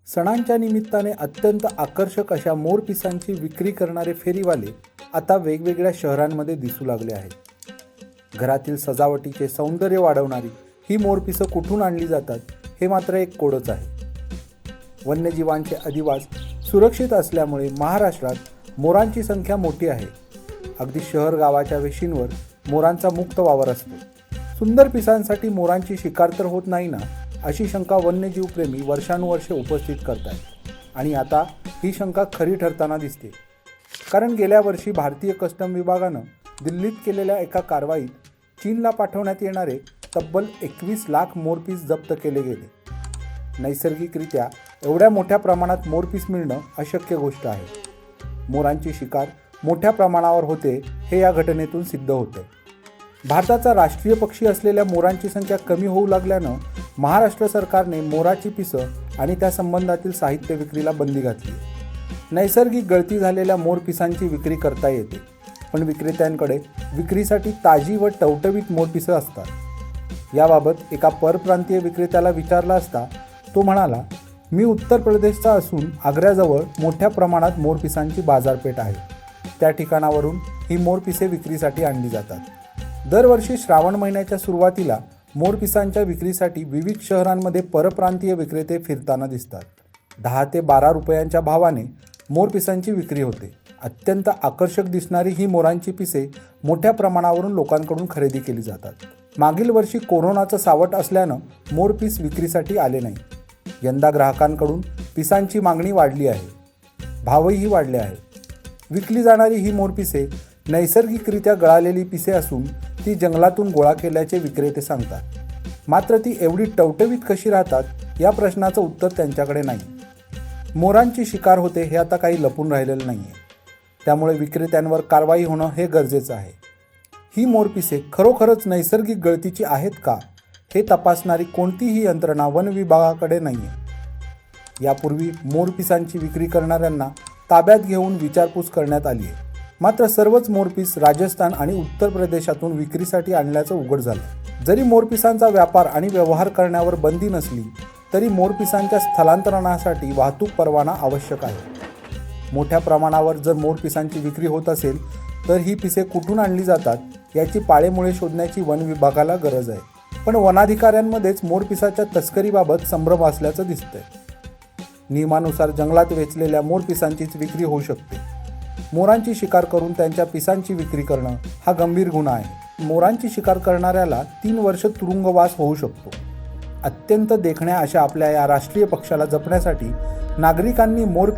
सणांच्या निमित्ताने अत्यंत आकर्षक अशा मोरपिसांची विक्री करणारे फेरीवाले आता वेगवेगळ्या शहरांमध्ये दिसू लागले आहेत। घरातील सजावटीचे सौंदर्य वाढवणारी ही मोरपिसं कुठून आणली जातात हे मात्र एक कोडच आहे। वन्यजीवांचे अधिवास सुरक्षित असल्यामुळे महाराष्ट्रात मोरांची संख्या मोठी आहे। अगदी शहर गावाच्या वेशींवर मोरांचा मुक्त वावर असतो। सुंदर पिसांसाठी मोरांची शिकार तर होत नाही ना, अशी शंका वन्यजीवप्रेमी वर्षानुवर्षे उपस्थित करतात आणि आता ही शंका खरी ठरताना दिसते। कारण गेल्या वर्षी भारतीय कस्टम विभागानं दिल्लीत केलेल्या एका कारवाईत चीनला पाठवण्यात येणारे तब्बल 21 लाख मोरपीस जप्त केले गेले। नैसर्गिकरित्या एवढ्या मोठ्या प्रमाणात मोरपीस मिळणं अशक्य गोष्ट आहे। मोरांची शिकार मोठ्या प्रमाणावर होते हे या घटनेतून सिद्ध होते। भारताचा राष्ट्रीय पक्षी असलेल्या मोरांची संख्या कमी होऊ लागल्यानं महाराष्ट्र सरकारने मोराची पिसं आणि त्या संबंधातील साहित्य विक्रीला बंदी घातली। नैसर्गिक गळती झालेल्या मोरपिसांची विक्री करता येते, पण विक्रेत्यांकडे विक्रीसाठी ताजी व टवटवीत मोरपिसं असतात। याबाबत एका परप्रांतीय विक्रेत्याला विचारला असता तो म्हणाला, मी उत्तर प्रदेशचा असून आग्र्याजवळ मोठ्या प्रमाणात मोरपिसांची बाजारपेठ आहे। त्या ठिकाणावरून ही मोरपिसे विक्रीसाठी आणली जातात। दरवर्षी श्रावण महिन्याच्या सुरुवातीला मोरपिसांच्या विक्रीसाठी विविध शहरांमध्ये परप्रांतीय विक्रेते फिरताना दिसतात। 10 ते 12 रुपयांच्या भावाने मोरपिसांची विक्री होते। अत्यंत आकर्षक दिसणारी ही मोरांची पिसे मोठ्या प्रमाणावरून लोकांकडून खरेदी केली जातात। मागील वर्षी कोरोनाचं सावट असल्यानं मोरपीस विक्रीसाठी आले नाही। यंदा ग्राहकांकडून पिसांची मागणी वाढली आहे, भावही वाढले आहेत। विकली जाणारी ही मोरपिसे नैसर्गिकरित्या गळालेली पिसे असून ती जंगलातून गोळा केल्याचे विक्रेते सांगतात। मात्र ती एवढी टवटवीत कशी राहतात या प्रश्नाचं उत्तर त्यांच्याकडे नाही। मोरांची शिकार होते हे आता काही लपून राहिलेलं नाही आहे, त्यामुळे विक्रेत्यांवर कारवाई होणं हे गरजेचं आहे। ही मोरपिसे खरोखरच नैसर्गिक गळतीची आहेत का हे तपासणारी कोणतीही यंत्रणा वन विभागाकडे नाही आहे। यापूर्वी मोरपिसांची विक्री करणाऱ्यांना ताब्यात घेऊन विचारपूस करण्यात आली आहे, मात्र सर्वच मोरपीस राजस्थान आणि उत्तर प्रदेशातून विक्रीसाठी आणल्याचं उघड झालं। जरी मोरपिसांचा व्यापार आणि व्यवहार करण्यावर बंदी नसली तरी मोरपिसांच्या स्थलांतरणासाठी वाहतूक परवाना आवश्यक आहे। मोठ्या प्रमाणावर जर मोरपिसांची विक्री होत असेल तर ही पिसे कुठून आणली जातात याची पाळेमुळे शोधण्याची वन विभागाला गरज आहे। पण वनाधिकाऱ्यांमध्येच मोरपिसाच्या तस्करीबाबत संभ्रम असल्याचं दिसतंय। नियमानुसार जंगलात वेचलेल्या मोरपिसांचीच विक्री होऊ शकते। मोरांची शिकार करून त्यांच्या पिसांची विक्री करणं हा गंभीर गुन्हा आहे। मोरांची शिकार करणाऱ्याला 3 वर्ष तुरुंगवास होऊ शकतो। अत्यंत देखण्या अशा आपल्या या राष्ट्रीय पक्षाला जपण्यासाठी नागरिकांनी मोर